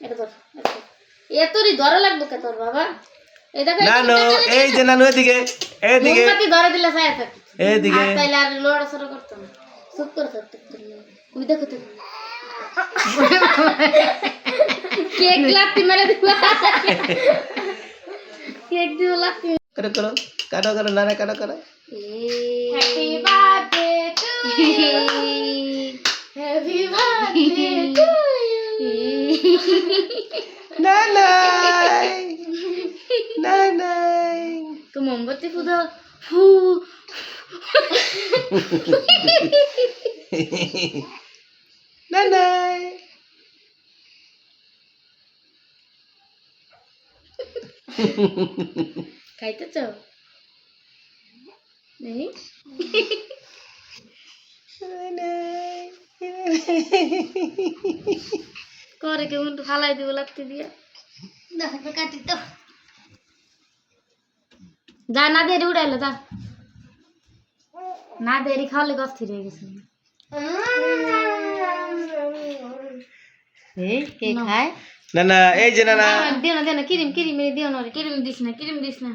এটা ধর এতরি ধরা লাগবে কে তোর বাবা এই দেখো নানু এই যে নানু এদিকে এদিকে মোমবাতি ধরে দিলে ছায়া থাকে এদিকে আর তাইলে আর লড়াছড়া করতাম না চুপ করে থাকতে ওই দেখো তো কেক লাত্তি মেরে দিবা কেক দিব লাত্তি করো করো কাটো করো নানা কাটো করো happy birthday to you happy birthday to you নানাই নানাই তো মোমবাতি ফুদা ফু নানাই খাইতে চাও নেই করে কেমন ফালাই দিব লাগতে দিয়া দেখো কাটি তো যা না দেরি উড়াইলো যা না দেরি খাওয়ালে গছ স্থির হয়ে গেছে এই কে খায় নানা এই যে নানা দিও না কিরিম কিরিম দিও না কিরিম দিস না